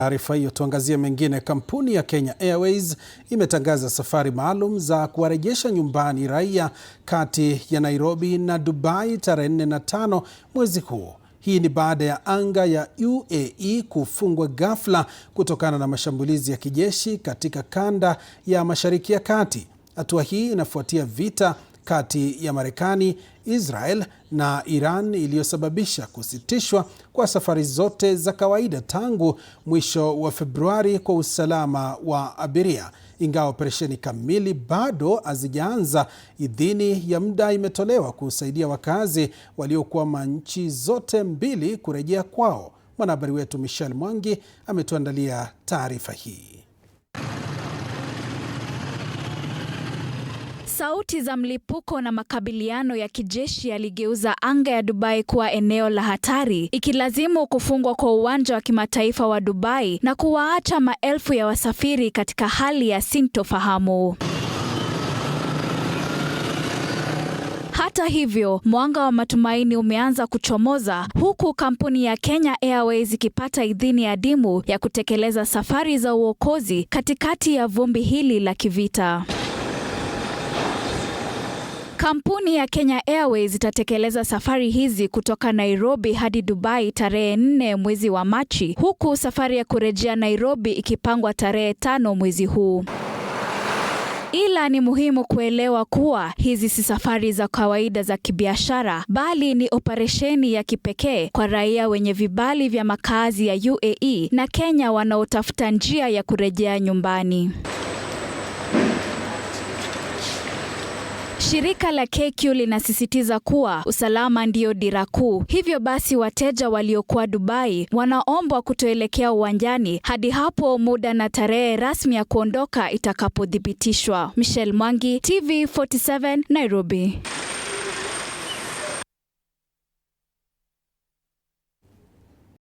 Taarifa hiyo tuangazie mengine. Kampuni ya Kenya Airways imetangaza safari maalum za kuwarejesha nyumbani raia kati ya Nairobi na Dubai tarehe 4 na 5 mwezi huu. Hii ni baada ya anga ya UAE kufungwa ghafla kutokana na mashambulizi ya kijeshi katika kanda ya Mashariki ya Kati. Hatua hii inafuatia vita kati ya Marekani, Israel na Iran iliyosababisha kusitishwa kwa safari zote za kawaida tangu mwisho wa Februari kwa usalama wa abiria. Ingawa operesheni kamili bado hazijaanza, idhini ya muda imetolewa kusaidia wakazi waliokwama nchi zote mbili kurejea kwao. Mwanahabari wetu Michelle Mwangi ametuandalia taarifa hii. Sauti za mlipuko na makabiliano ya kijeshi yaligeuza anga ya Dubai kuwa eneo la hatari, ikilazimu kufungwa kwa uwanja wa kimataifa wa Dubai na kuwaacha maelfu ya wasafiri katika hali ya sintofahamu. Hata hivyo, mwanga wa matumaini umeanza kuchomoza, huku kampuni ya Kenya Airways ikipata idhini adimu ya kutekeleza safari za uokozi katikati ya vumbi hili la kivita. Kampuni ya Kenya Airways itatekeleza safari hizi kutoka Nairobi hadi Dubai tarehe 4 mwezi wa Machi, huku safari ya kurejea Nairobi ikipangwa tarehe 5 mwezi huu. Ila ni muhimu kuelewa kuwa hizi si safari za kawaida za kibiashara, bali ni operesheni ya kipekee kwa raia wenye vibali vya makazi ya UAE na Kenya wanaotafuta njia ya kurejea nyumbani. Shirika la KQ linasisitiza kuwa usalama ndio dira kuu. Hivyo basi wateja waliokuwa Dubai wanaombwa kutoelekea uwanjani hadi hapo muda na tarehe rasmi ya kuondoka itakapothibitishwa. Michelle Mwangi, TV47, Nairobi.